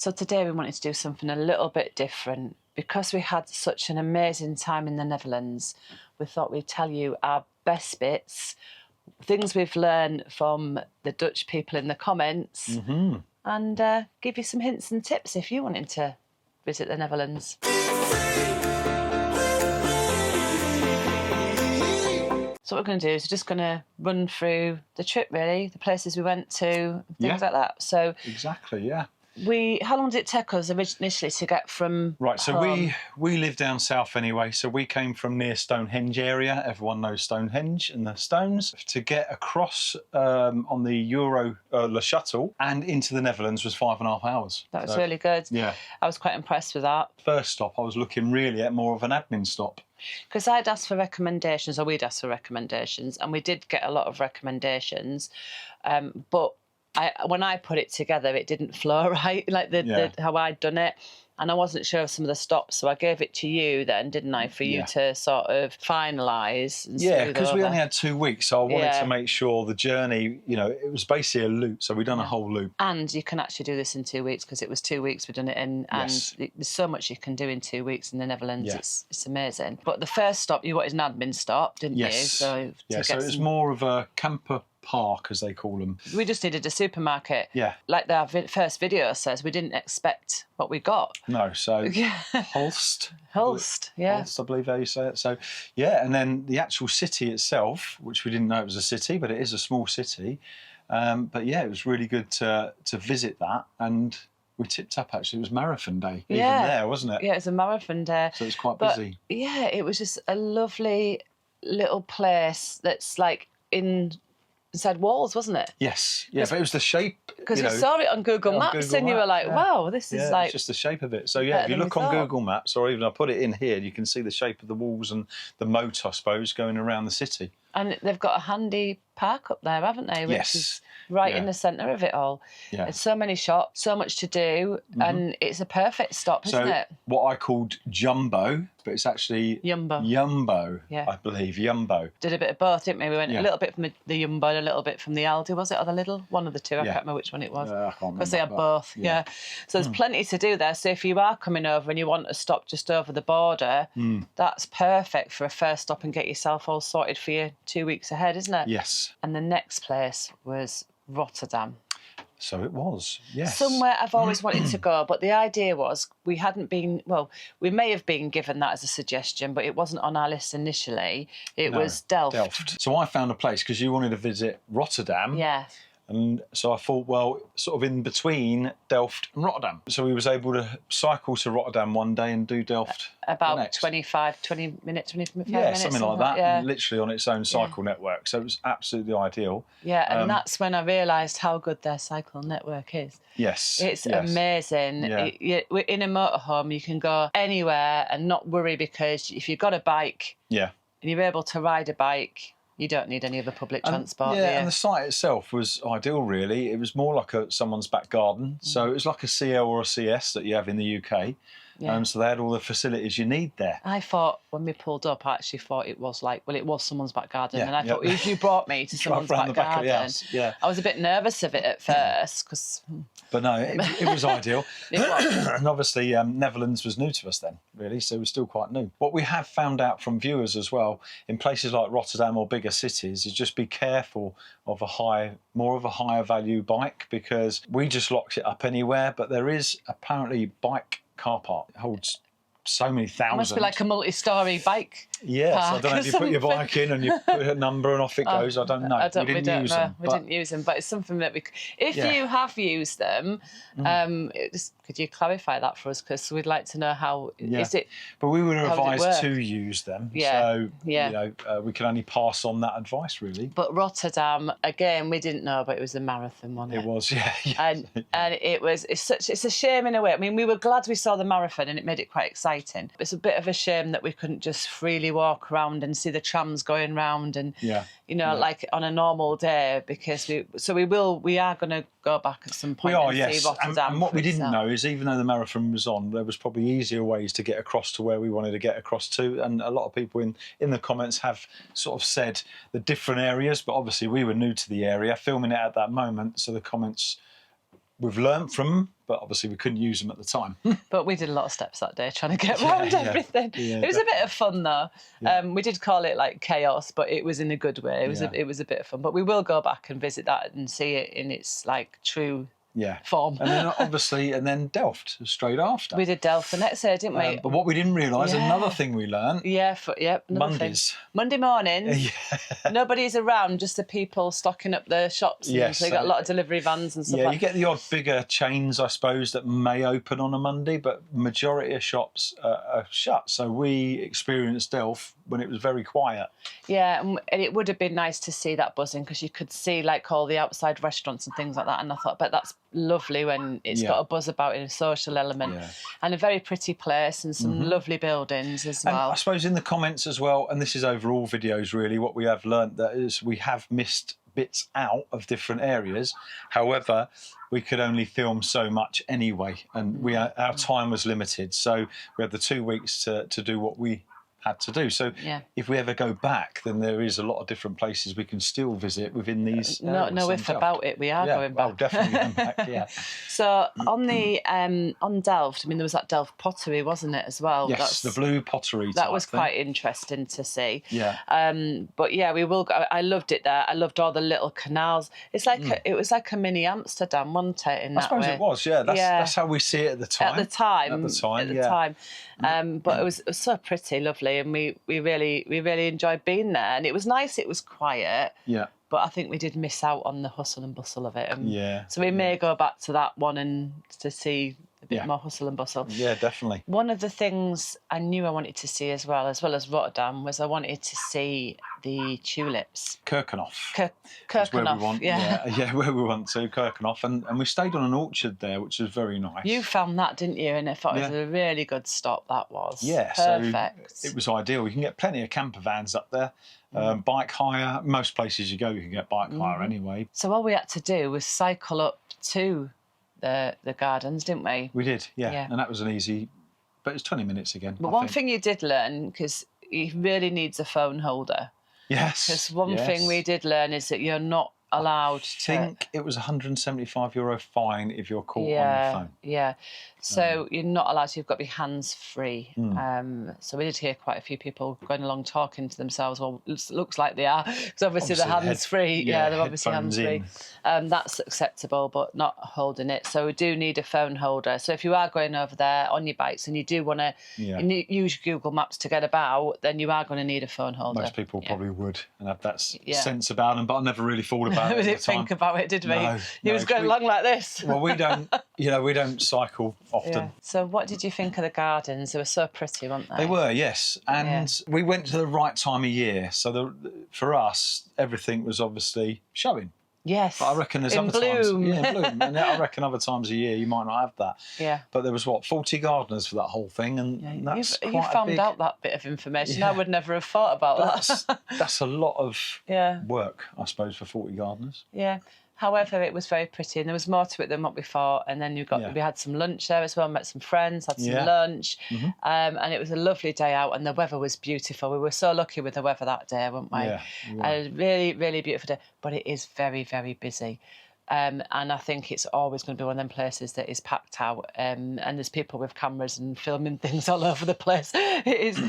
So today we wanted to do something a little bit different. Because we had such an amazing time in the Netherlands, we thought we'd tell you our best bits, things we've learned from the Dutch people in the comments, and give you some hints and tips if you wanted to visit the Netherlands. So what we're going to do is we're just going to run through the trip, really, the places we went to, things like that. So exactly, yeah. How long did it take us initially to get from Right, so home? we live down south anyway, so we came from near Stonehenge area. Everyone knows Stonehenge and the stones. To get across on the Le Shuttle and into the Netherlands was 5.5 hours. That was really good. Yeah. I was quite impressed with that. First stop, I was looking really at more of an admin stop. Because I'd asked for recommendations, or we'd asked for recommendations, and we did get a lot of recommendations, but when I put it together, it didn't flow right, like how I'd done it. And I wasn't sure of some of the stops, so I gave it to you then, didn't I, for you to sort of finalise and yeah, because we only had 2 weeks, so I wanted to make sure the journey, you know, it was basically a loop, so we'd done a whole loop. And you can actually do this in 2 weeks, because it was 2 weeks we'd done it in, and there's so much you can do in 2 weeks in the Netherlands. It's amazing. But the first stop, you wanted an admin stop, didn't you? So so it was more of a camper park, as they call them. We just needed a supermarket. Yeah. Like our first video says, we didn't expect what we got. No, so Hulst. Hulst, yeah. Hulst, I believe how you say it. So, yeah, and then the actual city itself, which we didn't know it was a city, but it is a small city. But yeah, it was really good to visit that, and we tipped up, actually. It was marathon day, even there, wasn't it? Yeah, it was a marathon day. So it was quite busy. Yeah, it was just a lovely little place that's like inside walls, wasn't it? Yes, yeah, but it was the shape. Because you saw it on Google Maps and you were like, wow, this is like... it's just the shape of it. So yeah, if you look on Google Maps, or even I put it in here, you can see the shape of the walls and the moat, I suppose, going around the city. And they've got a handy park up there, haven't they? Which is right in the centre of it all. Yeah. There's so many shops, so much to do, and it's a perfect stop, isn't it? What I called Jumbo, but it's actually Jumbo, I believe, Jumbo. Did a bit of both, didn't we? We went a little bit from the Jumbo and a little bit from the Aldi, was it, or the Lidl? One of the two, I can't remember which one it was. I can't remember. Because they had both, So there's plenty to do there. So if you are coming over and you want to stop just over the border, that's perfect for a first stop and get yourself all sorted for your 2 weeks ahead, isn't it? Yes. And the next place was Rotterdam. So it was, yes. Somewhere I've always wanted to go, but the idea was we hadn't been, well, we may have been given that as a suggestion, but it wasn't on our list initially. It was Delft. So I found a place, because you wanted to visit Rotterdam. Yeah. And so I thought, well, sort of in between Delft and Rotterdam. So we was able to cycle to Rotterdam one day and do Delft about 20 minutes. Yeah, something like that. Yeah. Literally on its own cycle network. So it was absolutely ideal. Yeah, and that's when I realised how good their cycle network is. Yes. It's amazing. Yeah. In a motorhome, you can go anywhere and not worry, because if you've got a bike and you're able to ride a bike, you don't need any other public transport. Yeah, and the site itself was ideal, really. It was more like someone's back garden. So it was like a CL or a CS that you have in the UK. So they had all the facilities you need there. I thought, when we pulled up, I actually thought it was like, well, it was someone's back garden. And I thought, if you brought me to someone's back garden, I was a bit nervous of it at first. But no, it was ideal. It was. And obviously, Netherlands was new to us then, really, so it was still quite new. What we have found out from viewers as well, in places like Rotterdam or bigger cities, is just be careful of more of a higher value bike, because we just locked it up anywhere, but there is apparently bike car park. It holds so many thousand. It must be like a multi-storey bike. Yes, I don't know if you put your bike in and you put a number and off it goes. I don't know. We didn't use them. We didn't use them, but it's something that if you have used them, could you clarify that for us? Because we'd like to know how is it. But we were advised to use them, so you know, we can only pass on that advice, really. But Rotterdam, again, we didn't know, but it was a marathon, wasn't it? It was, yeah. And it's a shame in a way. I mean, we were glad we saw the marathon and it made it quite exciting. It's a bit of a shame that we couldn't just freely walk around and see the trams going round and like on a normal day, because we are going to go back at some point see Rotterdam. And what we didn't know is, even though the marathon was on, there was probably easier ways to get across to where we wanted to get across to, and a lot of people in the comments have sort of said the different areas, but obviously we were new to the area, filming it at that moment, so the comments we've learnt from but obviously we couldn't use them at the time. But we did a lot of steps that day trying to get around everything. Yeah, it was a bit of fun though. Yeah. We did call it like chaos, but it was in a good way. It was a bit of fun. But we will go back and visit that and see it in its like true form. And then obviously, and then Delft straight after. We did Delft the next day, didn't we? But what we didn't realise, another thing we learned. Mondays. Monday morning, nobody's around, just the people stocking up the shops. And so you got a lot of delivery vans and stuff. Yeah, you get the odd bigger chains, I suppose, that may open on a Monday, but majority of shops are shut. So we experienced Delft when it was very quiet. Yeah, and it would have been nice to see that buzzing because you could see like all the outside restaurants and things like that. And I thought, but that's lovely when it's got a buzz about it, a social element, and a very pretty place and some lovely buildings as well. And I suppose in the comments as well, and this is over all videos really, what we have learnt that is we have missed bits out of different areas. However, we could only film so much anyway, and our time was limited. So we had the 2 weeks to do what we had to do. So if we ever go back, then there is a lot of different places we can still visit within these areas. No if about it, we are going back. Well, definitely going back, yeah. So on Delft, I mean, there was that Delft pottery, wasn't it, as well? Yes, the blue pottery That was quite interesting to see. Yeah. But yeah, we will go. I loved it there. I loved all the little canals. It's like it was like a mini Amsterdam, wasn't it? I suppose it was, yeah. That's how we see it at the time. At the time. But it was so pretty, lovely, and we really enjoyed being there. And it was nice. It was quiet. Yeah. But I think we did miss out on the hustle and bustle of it. So we Yeah. may go back to that one and to see a bit more hustle and bustle. Yeah, definitely. One of the things I knew I wanted to see as well as Rotterdam, was I wanted to see the tulips. Kirkenhof. Kirkenhof, where we went to, Kirkenhof. And we stayed on an orchard there, which was very nice. You found that, didn't you? And I thought it was a really good stop, that was. Yeah, perfect. So it was ideal. You can get plenty of camper vans up there. Bike hire. Most places you go, you can get bike hire anyway. So all we had to do was cycle up to the gardens, didn't we? We did, yeah. And that was an easy, but it was 20 minutes again. But one thing you did learn, because he really needs a phone holder. Yes. Because one thing we did learn is that you're not allowed to. I think it was €175 fine if you're caught on the phone. Yeah. So you're not allowed to, you've got to be hands-free. So we did hear quite a few people going along talking to themselves. Well, it looks like they are, because obviously they're hands-free. They're obviously hands-free. That's acceptable, but not holding it. So we do need a phone holder. So if you are going over there on your bikes and you do want to use Google Maps to get about, then you are going to need a phone holder. Most people probably would and have that sense about them, but I never really thought about it. We didn't think about it, did we? No, he was going along like this. Well, we don't cycle often. Yeah. So what did you think of the gardens? They were so pretty, weren't they? They were, yes. And we went to the right time of year. So for us, everything was obviously showing. Yes. But I reckon there's in other bloom. times. Yeah, in bloom. And I reckon other times a year you might not have that. Yeah. But there was 40 gardeners for that whole thing, and that's you quite found a big... out that bit of information. I would never have thought about that. That's a lot of work, I suppose, for 40 gardeners. Yeah. However, it was very pretty, and there was more to it than what we thought. And then we had some lunch there as well, met some friends, had some lunch, and it was a lovely day out, and the weather was beautiful. We were so lucky with the weather that day, weren't we? Yeah. A really, really beautiful day, but it is very, very busy. And I think it's always going to be one of them places that is packed out, and there's people with cameras and filming things all over the place. It is,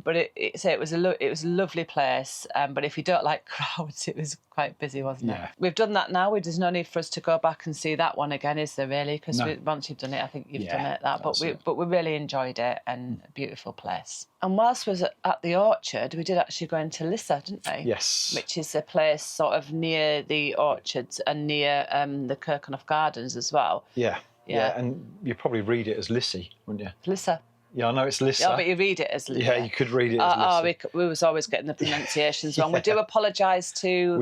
but it was a lovely place. But if you don't like crowds, it was quite busy, wasn't it? We've done that now. There's no need for us to go back and see that one again, is there really? Because once you've done it, I think you've done it. But we really enjoyed it, and a beautiful place. And whilst we was at the orchard, we did actually go into Lissa, didn't we? Yes. Which is a place sort of near the orchards and near the Kirkenhof Gardens as well. Yeah, and you probably read it as Lissy, wouldn't you? Lissa. Yeah, I know it's Lissa. Yeah, but you read it as Lissa. Yeah, you could read it as Lissa. We was always getting the pronunciations wrong. We do apologise to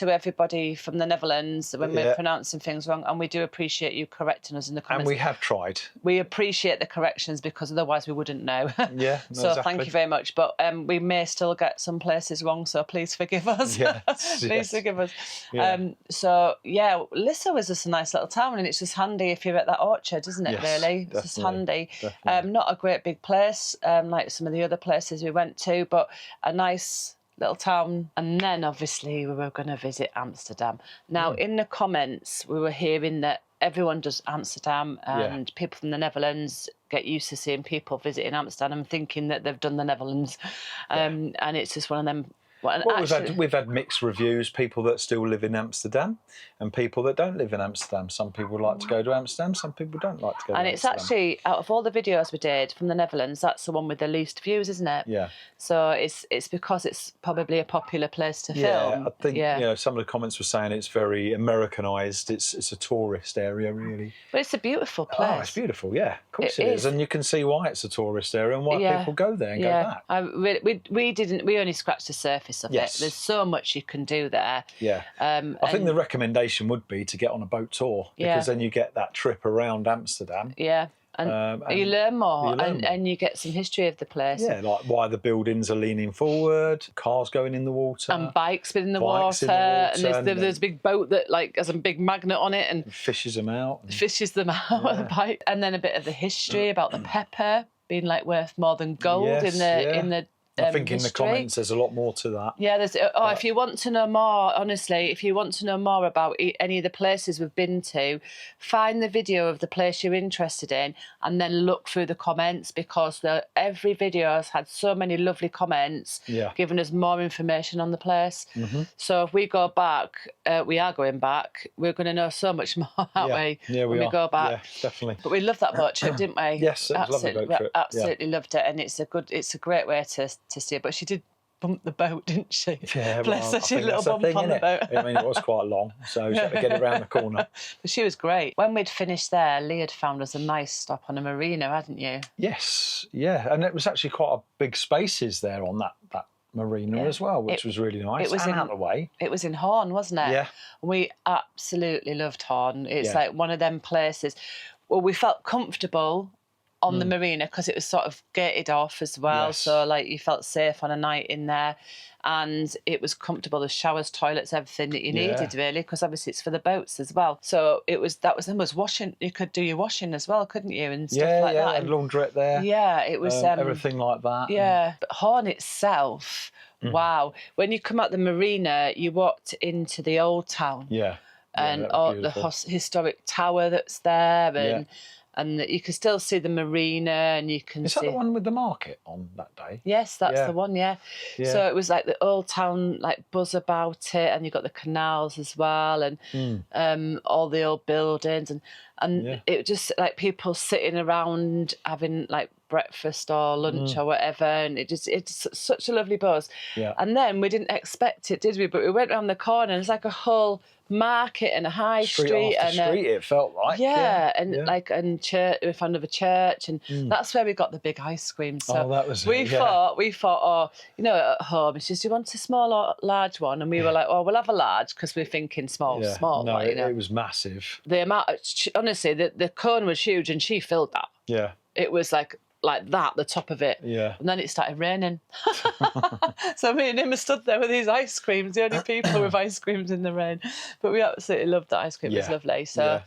everybody from the Netherlands when we're pronouncing things wrong, and we do appreciate you correcting us in the comments. And we have tried. We appreciate the corrections, because otherwise we wouldn't know. Yeah, so exactly. Thank you very much. But we may still get some places wrong, so please forgive us. Please forgive us. Yeah. Lissa was just a nice little town, and it's just handy if you're at that orchard, isn't it, really? It's just handy. Not a great big place like some of the other places we went to, but a nice little town. And then obviously we were going to visit Amsterdam. Now in the comments we were hearing that everyone does Amsterdam, and people from the Netherlands get used to seeing people visiting Amsterdam thinking that they've done the Netherlands, and it's just one of them. Well, we've had mixed reviews. People that still live in Amsterdam, and people that don't live in Amsterdam. Some people like to go to Amsterdam. Some people don't like to go. And to it's Amsterdam. actually, out of all the videos we did from the Netherlands, that's the one with the least views, isn't it? Yeah. So it's because it's probably a popular place to film. Yeah, I think some of the comments were saying it's very Americanized. It's a tourist area, really. But it's a beautiful place. Oh, it's beautiful. Yeah, of course it is, and you can see why it's a tourist area and why people go there and go back. We only scratched the surface of it. There's so much you can do there. Yeah. I think the recommendation would be to get on a boat tour, because then you get that trip around Amsterdam. Yeah. And you learn more, and you get some history of the place. Yeah, like why the buildings are leaning forward, cars going in the water. And bikes in the water. And there's a big boat that has a big magnet on it and fishes them out. Fishes them out with a bike. And then a bit of the history about the pepper being worth more than gold in the I think in the comments there's a lot more to that. Yeah, if you want to know more, honestly, if you want to know more about any of the places we've been to, find the video of the place you're interested in and then look through the comments, because every video has had so many lovely comments giving us more information on the place. Mm-hmm. So if we go back, we are going back, we're going to know so much more, aren't we? Yeah, when we go back. Yeah, definitely. But we loved that boat trip, didn't we? Yes, it was a lovely boat trip. Absolutely loved it, and it's a great way to see it. But she did bump the boat, didn't she? Yeah, bless her, she had a little bump on the boat. I mean, it was quite long, so she had to get it around the corner. But she was great. When we'd finished there, Lee had found us a nice stop on a marina, hadn't you? Yes, yeah, and it was actually quite a big spaces there on that marina as well, which was really nice. It was out of the way. It was in Hoorn, wasn't it? Yeah. We absolutely loved Hoorn. It's like one of them places where we felt comfortable on the marina, because it was sort of gated off as well, so you felt safe on a night in there, and it was comfortable. The showers, toilets, everything that you needed, really, because obviously it's for the boats as well. So that was almost washing. You could do your washing as well, couldn't you, and stuff like that. And laundrette there. Yeah, it was everything like that. Yeah, but Hoorn itself, wow! When you come out the marina, you walked into the old town. Yeah. And the historic tower that's there, and you can still see the marina, and you can see... Is that the one with the market on that day? Yes, that's the one, yeah. So it was the old town, buzz about it, and you've got the canals as well, and all the old buildings, and it just people sitting around having breakfast or lunch or whatever, and it's such a lovely buzz. Yeah. And then we didn't expect it, did we? But we went around the corner, and it's a whole market and a high street and street, it felt like. And church. We found another church, and that's where we got the big ice cream. So that was we thought, at home, she said, "Do you want a small or large one?" And we were like, "Oh, we'll have a large," because we're thinking small. No, it was massive. The amount, honestly, the cone was huge, and she filled that. Yeah, it was like that, the top of it. Yeah. And then it started raining. So me and him are stood there with these ice creams, the only people with ice creams in the rain. But we absolutely loved that ice cream. It was lovely. So,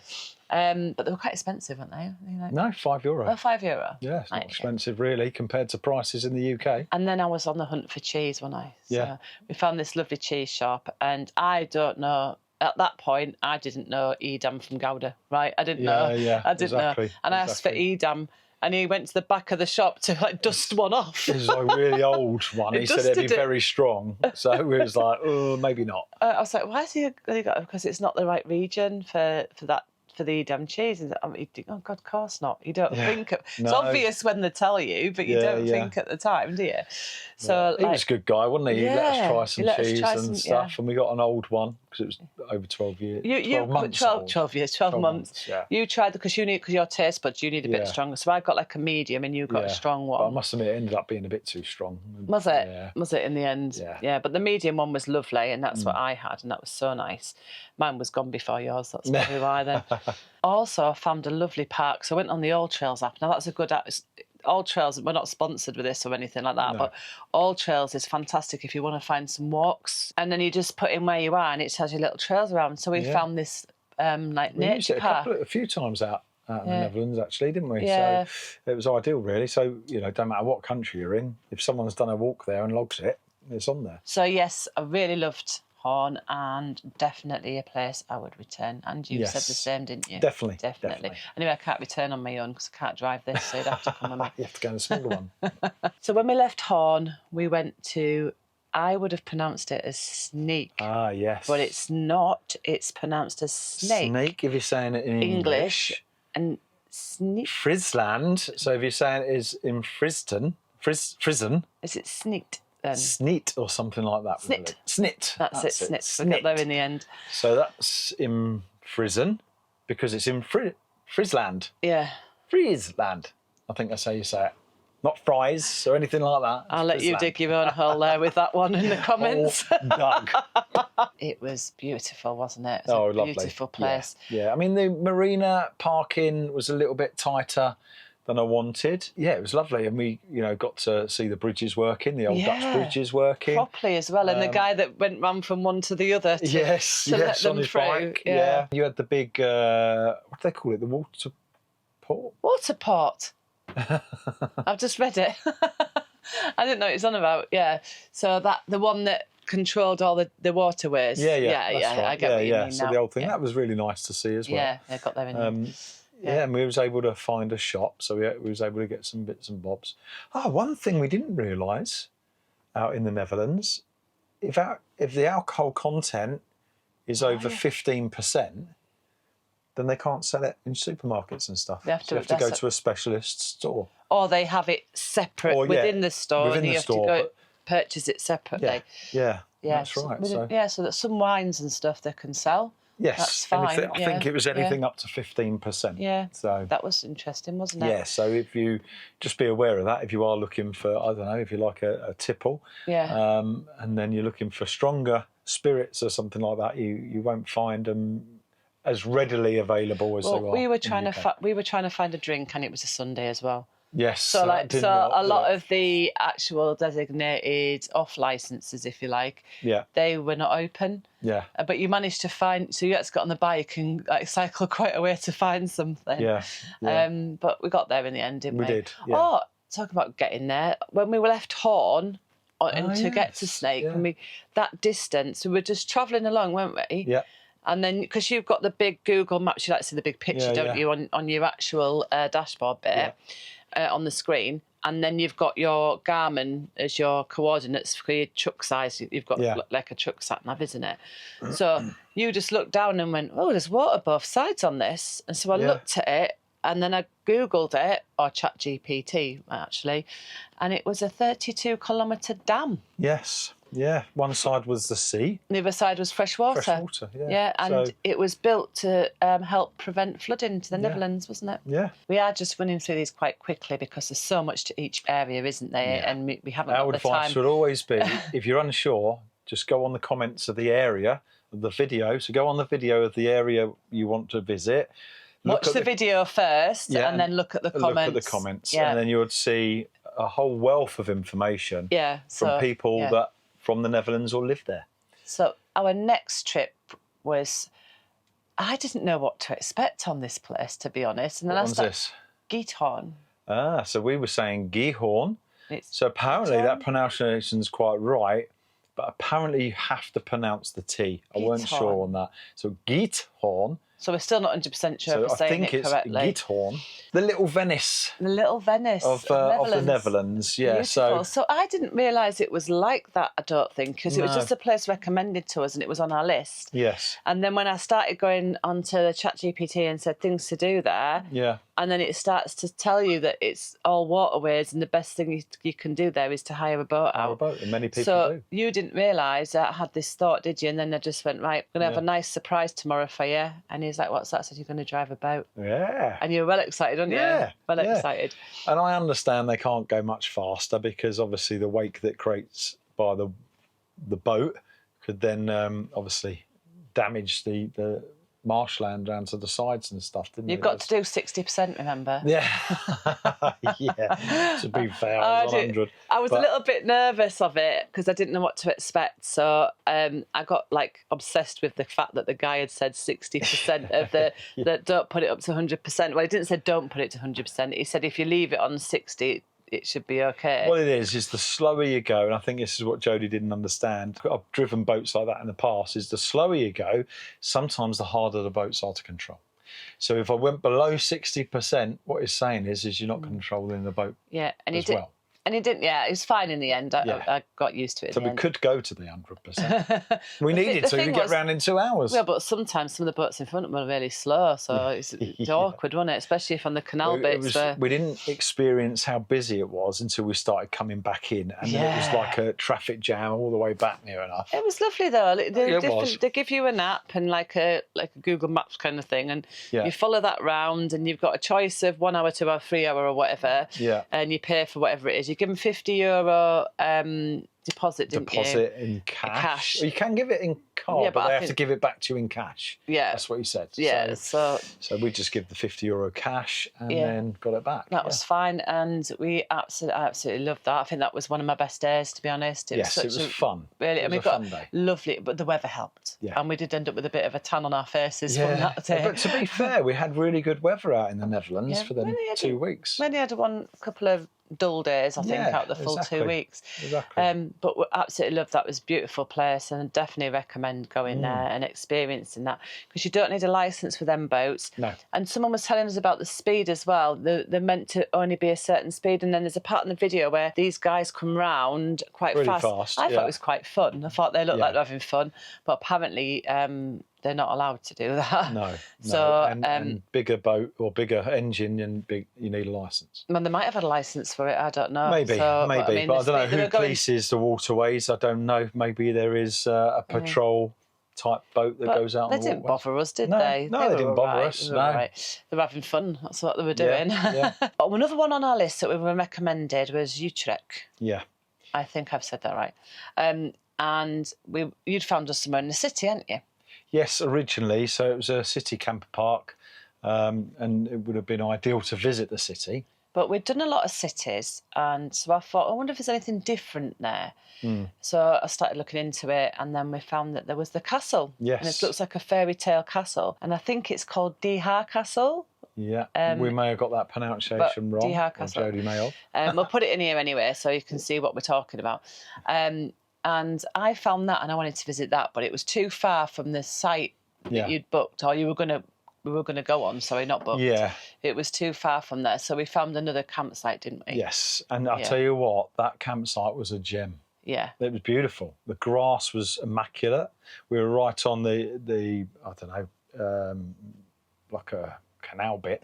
but they were quite expensive, weren't they? No, €5. Oh, €5. Yeah, it's not expensive really compared to prices in the UK. And then I was on the hunt for cheese one night. So we found this lovely cheese shop, and I don't know. At that point, I didn't know Edam from Gouda, right? I didn't know. Yeah, I didn't know. And I asked for Edam, and he went to the back of the shop to dust one off. It was a really old one. He said it'd be very strong. So we was like, oh, maybe not. I was like, why has he got it? Because it's not the right region for that. For the Edam cheese, and you think, oh God, of course not. You don't think it's obvious when they tell you, but you don't think at the time, do you? So he was a good guy, wasn't he? He let us try some cheese and stuff, and we got an old one because it was over 12 years. 12 months. Yeah. You tried because your taste buds, you need a bit stronger. So I got a medium, and you got a strong one. But I must admit, it ended up being a bit too strong. Was it? Yeah. Was it in the end? Yeah. But the medium one was lovely, and that's what I had, and that was so nice. Mine was gone before yours. That's probably why then. Also, I found a lovely park. So I went on the All Trails app. Now, that's a good app. All Trails, we're not sponsored with this or anything like that, but All Trails is fantastic if you want to find some walks. And then you just put in where you are, and it tells you little trails around. So we found this nature park. A few times out in the Netherlands, actually, didn't we? Yeah. So it was ideal, really. So, don't matter what country you're in, if someone's done a walk there and logs it, it's on there. So, yes, I really loved Hoorn, and definitely a place I would return. And you said the same, didn't you? Definitely. Anyway, I can't return on my own because I can't drive this, so you'd have to come with me. You have to go in a smaller one. So when we left Hoorn, we went to, I would have pronounced it as Sneek. Ah, yes. But it's not. It's pronounced as Snake. Sneek, if you're saying it in English. And Sneek. Frisland, so if you're saying it is in Frisen. Is it Sneet then? Sneet or something like that. Snit. Snit. That's it, Snit. We got there in the end. So that's in Frisen because it's in Frisland. Yeah. Friesland. I think that's how you say it. Not fries or anything like that. I'll let you dig your own hole there with that one in the comments. Dug. It was beautiful, wasn't it? It was a lovely. beautiful place. Yeah. I mean, the marina parking was a little bit tighter than I wanted. Yeah, it was lovely. And we, got to see the bridges working, the old Dutch bridges working. Properly as well. And the guy that went round from one to the other to let them on his through. bike. Yeah. You had the big, what do they call it? The water port? Water port. I've just read it. I didn't know what it was on about. Yeah. So the one that controlled all the waterways. Yeah. Right. I get what you mean So now. the old thing, that was really nice to see as well. Yeah, they got there in and we was able to find a shop, so we was able to get some bits and bobs. One thing we didn't realise out in the Netherlands, if the alcohol content is over 15%, then they can't sell it in supermarkets and stuff. They have to, so you have to go to a specialist store. Or they have it separate within the store, and you have to go purchase it separately. Yeah, that's right. So that some wines and stuff they can sell. Yes, that's fine. I think it was anything up to 15%. Yeah, so that was interesting, wasn't it? Yeah, so if you just be aware of that, if you are looking for, I don't know, if you like a tipple, and then you're looking for stronger spirits or something like that, you won't find them as readily available as they are. We were trying to find a drink, and it was a Sunday as well. Yes. So a lot of the actual designated off licenses, if you like, they were not open. Yeah. But you managed to find, so you had to get on the bike and cycle quite a way to find something. Yeah. But we got there in the end, didn't we? We did. Yeah. Oh, talk about getting there. When we left Hoorn to get to Sneek, that distance, we were just travelling along, weren't we? Yeah. And then, because you've got the big Google Maps, you like to see the big picture, don't you, on your actual dashboard bit on the screen. And then you've got your Garmin as your coordinates for your truck size. You've got like a truck sat nav, isn't it? So you just looked down and went, oh, there's water both sides on this. And so I looked at it, and then I Googled it, or ChatGPT actually, and it was a 32-kilometre dam. Yes. Yeah, one side was the sea. The other side was fresh water. Fresh water, yeah. Yeah, and it was built to help prevent flooding to the Netherlands, wasn't it? Yeah. We are just running through these quite quickly because there's so much to each area, isn't there? Yeah. And we haven't got the time. Our advice would always be, if you're unsure, just go on the comments of the area of the video. So go on the video of the area you want to visit. Watch the video first, and then look at the comments. Look at the comments, and then you would see a whole wealth of information from people that from the Netherlands or live there. So our next trip was, I didn't know what to expect on this place, to be honest. And then what one's this? Giethoorn. So we were saying Giethoorn. So apparently that pronunciation's quite right, but apparently you have to pronounce the T. I weren't sure on that. So Giethoorn. So we're still not 100% sure if we're saying it correctly. I think it's Giethoorn. The little Venice. The little Venice of the Netherlands. Yeah. Beautiful. So I didn't realise it was like that, I don't think, because it was just a place recommended to us and it was on our list. Yes. And then when I started going onto the ChatGPT and said things to do there, and then it starts to tell you that it's all waterways and the best thing you can do there is to hire a boat out. And many people do. So you didn't realise I had this thought, did you? And then I just went, right, I'm going to have a nice surprise tomorrow for you. And he's like, what's that? I said, you're going to drive a boat. Yeah. And you were well excited, aren't you? Yeah. Well excited. And I understand they can't go much faster because obviously the wake that creates by the boat could then obviously damage the marshland down to the sides and stuff, didn't You've got to do 60%, remember? Yeah. To be fair, I was 100. I was a little bit nervous of it because I didn't know what to expect. So I got obsessed with the fact that the guy had said 60% of that don't put it up to 100%. Well, he didn't say don't put it to 100%. He said if you leave it on 60, it should be okay. What it is the slower you go, and I think this is what Jodie didn't understand. I've driven boats like that in the past. Is the slower you go, sometimes the harder the boats are to control. So if I went below 60%, what it's saying is you're not controlling the boat. Yeah, and as well. And he didn't. Yeah, it was fine in the end. I got used to it. So we could go to the 100%. We needed to. We get round in 2 hours. Yeah, but sometimes some of the boats in front were really slow, so it's awkward, wasn't it? Especially if on the canal bits. We didn't experience how busy it was until we started coming back in, and then it was like a traffic jam all the way back near enough. It was lovely though. Was. They give you an app and like a Google Maps kind of thing, and you follow that round, and you've got a choice of 1 hour, 2 hour, 3 hour, or whatever. Yeah. And you pay for whatever it is. You give them €50 deposit, didn't you? Deposit in cash. Well, you can give it in card, but they have to give it back to you in cash. Yeah. That's what he said. Yeah. So we just give the €50 cash and then got it back. That was fine, and I absolutely loved that. I think that was one of my best days, to be honest. It was fun. Really, it was a fun day. Lovely, but the weather helped. Yeah. And we did end up with a bit of a tan on our faces from that day. But to be fair, we had really good weather out in the Netherlands for the 2 weeks. We only had a couple of dull days, I think, out of the full 2 weeks. Exactly. But we absolutely loved that. It was a beautiful place, and I definitely recommend going there and experiencing that, because you don't need a licence for them boats. No. And someone was telling us about the speed as well. They're meant to only be a certain speed, and then there's a part in the video where these guys come round quite really fast. I thought it was quite fun. I thought they looked like they were having fun, but apparently they're not allowed to do that. No. So, and bigger boat or bigger engine, and you need a licence. Well, they might have had a licence for it. I don't know. Maybe. But I don't know who polices the waterways. I don't know. Maybe there is a patrol type boat that goes out on the waterways. They didn't bother us, did they? No, they didn't bother us. No. They were having fun. That's what they were doing. Yeah. Another one on our list that we were recommended was Utrecht. Yeah. I think I've said that right. And you'd found us somewhere in the city, hadn't you? Yes, originally. So it was a city camper park, and it would have been ideal to visit the city. But we'd done a lot of cities, and so I thought, I wonder if there's anything different there. So I started looking into it, and then we found that there was the castle. Yes. And it looks like a fairy tale castle, and I think it's called Giethoorn Castle. Yeah, we may have got that pronunciation wrong. Giethoorn Castle. Jodie may have. We'll put it in here anyway, so you can see what we're talking about. And I found that, and I wanted to visit that, but it was too far from the site that you'd booked, or we were going to go on. Sorry, not booked. Yeah. It was too far from there, so we found another campsite, didn't we? Yes, and I'll tell you what, that campsite was a gem. Yeah. It was beautiful. The grass was immaculate. We were right on the I don't know, like a canal bit.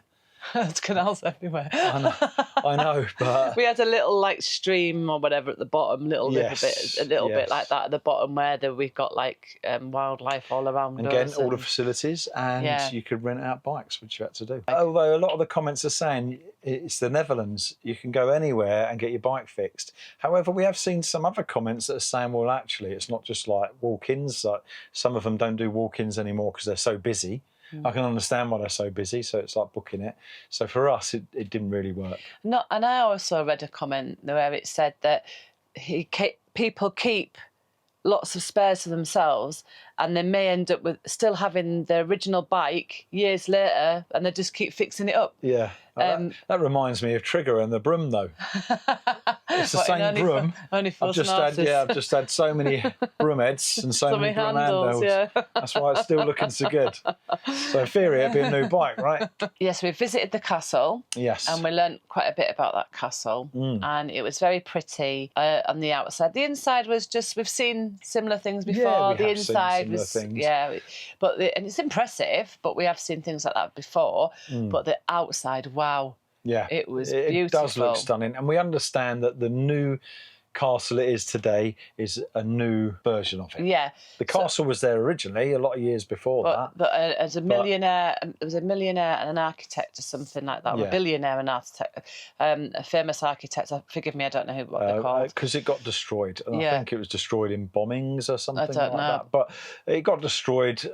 There's canals everywhere. I know, but we had a little stream or whatever at the bottom, little bit like that at the bottom where we've got wildlife all around us. Again, all the facilities, and you could rent out bikes, which you had to do. Although a lot of the comments are saying it's the Netherlands, you can go anywhere and get your bike fixed. However, we have seen some other comments that are saying, well, actually, it's not just like walk-ins. Like, some of them don't do walk-ins anymore because they're so busy. I can understand why they're so busy, so it's like booking it. So for us, it didn't really work. No, and I also read a comment where it said that people keep lots of spares for themselves, and they may end up with still having their original bike years later, and they just keep fixing it up. Yeah. That reminds me of Trigger and the broom, though. It's the same broom. I've just had so many broom heads and so many broom handles. Yeah. That's why it's still looking so good. So in theory, it'd be a new bike, right? Yes, we visited the castle. Yes. And we learnt quite a bit about that castle. And it was very pretty on the outside. The inside was just, we've seen similar things before. Yeah, the inside was things. Yeah, and it's impressive, but we have seen things like that before. But the outside, wow. Yeah, it was beautiful. It does look stunning, and we understand that the new castle it is today is a new version of it. Yeah, the castle was there originally a lot of years before that. But as a millionaire, there was a millionaire and an architect or something like that. Yeah. A billionaire and architect, a famous architect. Forgive me, I don't know what they're called. Because it got destroyed, and I think it was destroyed in bombings or something like that. But it got destroyed.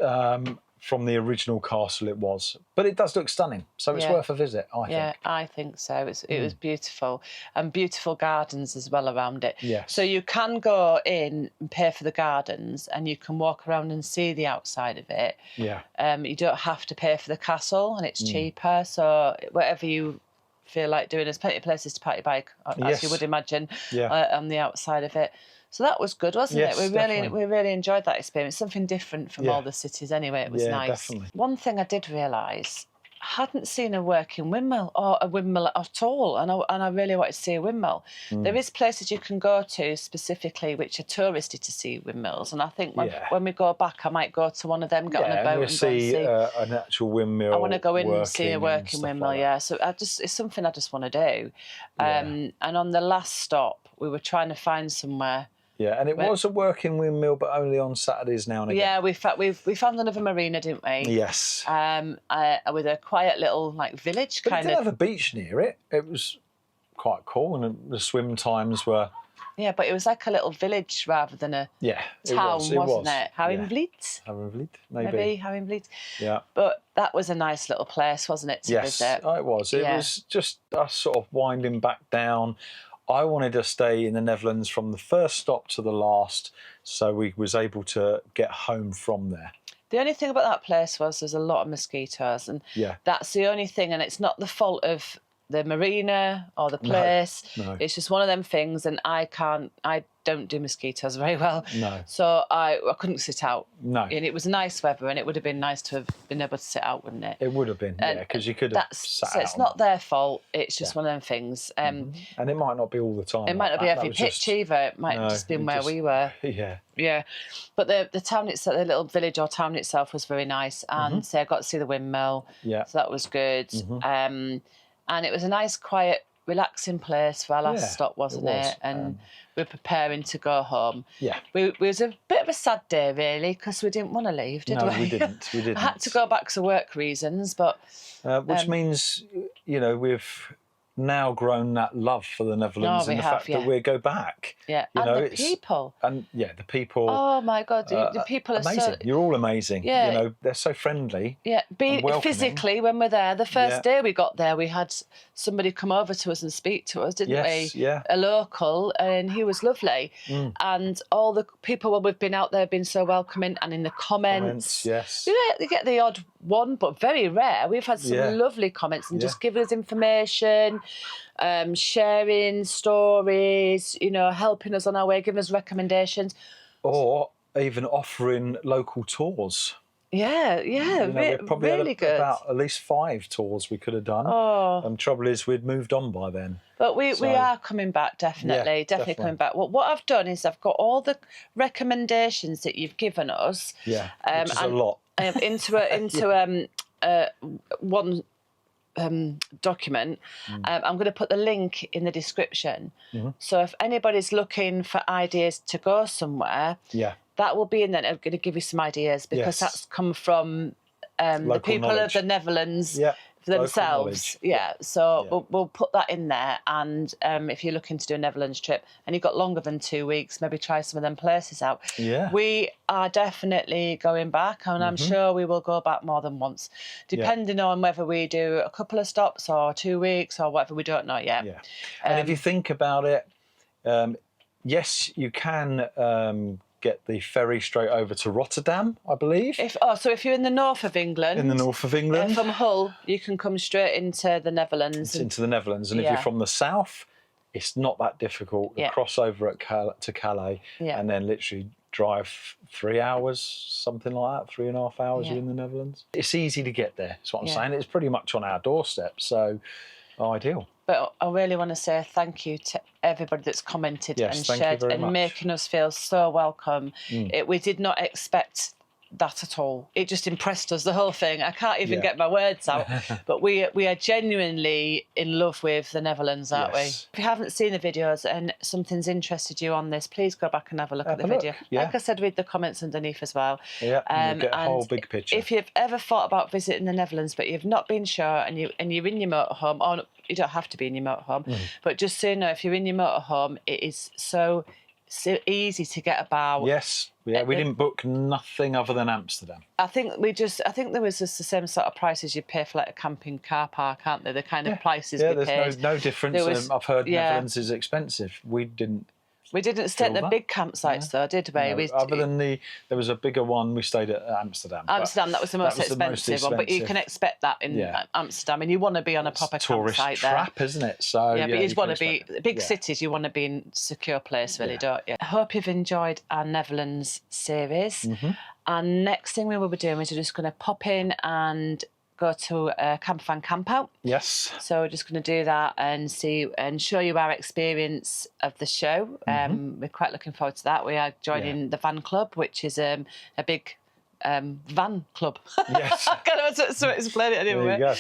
From the original castle it was. But it does look stunning, so it's worth a visit, I think. Yeah, I think so. It was beautiful. And beautiful gardens as well around it. Yes. So you can go in and pay for the gardens, and you can walk around and see the outside of it. Yeah. You don't have to pay for the castle, and it's cheaper. So whatever you feel like doing. There's plenty of places to park your bike, as you would imagine, on the outside of it. So that was good, wasn't it? We really enjoyed that experience. Something different from all the cities anyway. It was nice. Definitely. One thing I did realise, I hadn't seen a working windmill or a windmill at all, and I really wanted to see a windmill. There is places you can go to specifically which are touristy to see windmills, and I think when we go back, I might go to one of them, get on a boat and see an actual windmill. I want to go in and see a working windmill. Like so it's something I just want to do. And on the last stop, we were trying to find somewhere. Yeah, and it was a working windmill, but only on Saturdays now and again. Yeah, we found another marina, didn't we? Yes. With a quiet little village but kind it did have a beach near it. It was quite cool, and the swim times were. Yeah, but it was like a little village rather than a town, wasn't it? Haringvliet? Haringvliet, maybe. Maybe Haringvliet. Yeah. But that was a nice little place, wasn't it, to visit? Yes, it was. It was just us sort of winding back down. I wanted to stay in the Netherlands from the first stop to the last, so we was able to get home from there. The only thing about that place was there's a lot of mosquitoes, and that's the only thing, and it's not the fault of the marina or the place. No. It's just one of them things, and I don't do mosquitoes very well. No. So I couldn't sit out. No. And it was nice weather, and it would have been nice to have been able to sit out, wouldn't it? It would have been, because you could have sat out. It's not their fault. It's just one of them things. And it might not be all the time. It might not be every pitch either. It might have just been where we were. Yeah. Yeah. But the town itself, the little village or town itself was very nice. And so I got to see the windmill. Yeah. So that was good. And it was a nice, quiet, relaxing place for our last stop, wasn't it? And we were preparing to go home. Yeah. It was a bit of a sad day, really, because we didn't want to leave, did we? No, we didn't. We didn't. I had to go back for work reasons, but... which means, we've now grown that love for the Netherlands and the fact that we go back. Yeah, the people. And, the people... Oh, my God, the people are amazing. so... You're all amazing. Yeah. They're so friendly. Yeah, physically, when we're there, the first day we got there, we had somebody come over to us and speak to us, didn't we? Yeah. A local, and he was lovely. And all the people when we've been out there have been so welcoming, and in the comments. Yes. We get the odd one, but very rare. We've had some lovely comments and just giving us information, sharing stories, helping us on our way, giving us recommendations. Or even offering local tours. Yeah, we probably really had good. About at least 5 tours we could have done. Oh. And trouble is, we'd moved on by then. But we are coming back, definitely coming back. Well, what I've done is I've got all the recommendations that you've given us. Yeah, which is a lot. Into one document. I'm going to put the link in the description. So if anybody's looking for ideas to go somewhere, that will be in there. I'm going to give you some ideas because that's come from the people of the Netherlands themselves. So we'll put that in there. And if you're looking to do a Netherlands trip and you've got longer than 2 weeks, maybe try some of them places out. Yeah. We are definitely going back, and I'm sure we will go back more than once, depending on whether we do a couple of stops or 2 weeks or whatever. We don't know yet. Yeah. And if you think about it, yes, you can get the ferry straight over to Rotterdam, I believe. So if you're in the north of England... In the north of England. From Hull, you can come straight into the Netherlands. Into the Netherlands. And if you're from the south, it's not that difficult to cross over to Calais and then literally drive 3 hours, something like that, 3.5 hours, you're in the Netherlands. It's easy to get there, is what I'm saying. It's pretty much on our doorstep, so ideal. But I really want to say thank you to everybody that's commented and shared and making us feel so welcome. We did not expect that at all. It just impressed us, the whole thing. I can't even get my words out. But we are genuinely in love with the Netherlands, aren't we? If you haven't seen the videos and something's interested you on this, please go back and have a look at the video. Like I said, read the comments underneath as well. Yeah, and you'll get a whole big picture. If you've ever thought about visiting the Netherlands but you've not been sure and you're in your motorhome, or you don't have to be in your motorhome, but just so you know, if you're in your motorhome, it is so easy to get about. Yes, we didn't book nothing other than Amsterdam. I think there was just the same sort of prices you pay for like a camping car park, aren't they? The kind of prices we paid. There's no difference. I've heard Netherlands is expensive. We didn't We didn't stay at the that. big campsites though, did we? No, other than there was a bigger one we stayed at Amsterdam. Amsterdam, that was the most expensive one, but you can expect that in Amsterdam, and you want to be on a proper tourist campsite trap, there. isn't it? So yeah, but you want to be big yeah. cities. You want to be in secure place, really, don't you? I hope you've enjoyed our Netherlands series. And next thing we will be doing is we're just going to pop in and go to a camper van camp out. Yes. So we're just going to do that and see and show you our experience of the show. We're quite looking forward to that. We are joining the van club, which is a big van club. Yes. I can't know how to explain it anyway. There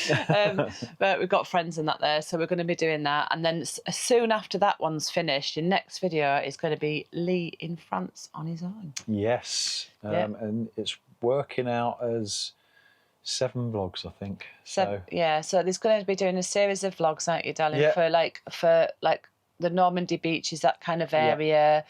you go. But we've got friends and that there, so we're going to be doing that. And then soon after that one's finished, your next video is going to be Lee in France on his own. Yes. And it's working out as 7 vlogs, I think. So there's going to be doing a series of vlogs, aren't you, darling? Yeah. For the Normandy beaches, that kind of area.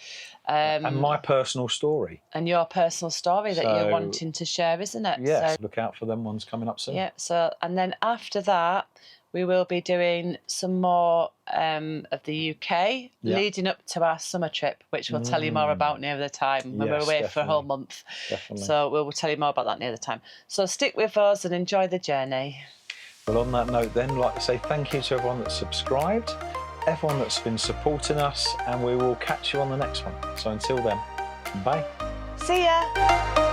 And my personal story. And your personal story that you're wanting to share, isn't it? Yes. So, Look out for them ones coming up soon. yeah. So, and then after that, we will be doing some more of the UK leading up to our summer trip, which we'll tell you more about near the time when we're away for a whole month. Definitely. So we'll tell you more about that near the time. So stick with us and enjoy the journey. Well, on that note then, I'd like to say thank you to everyone that's subscribed, everyone that's been supporting us, and we will catch you on the next one. So until then, bye. See ya!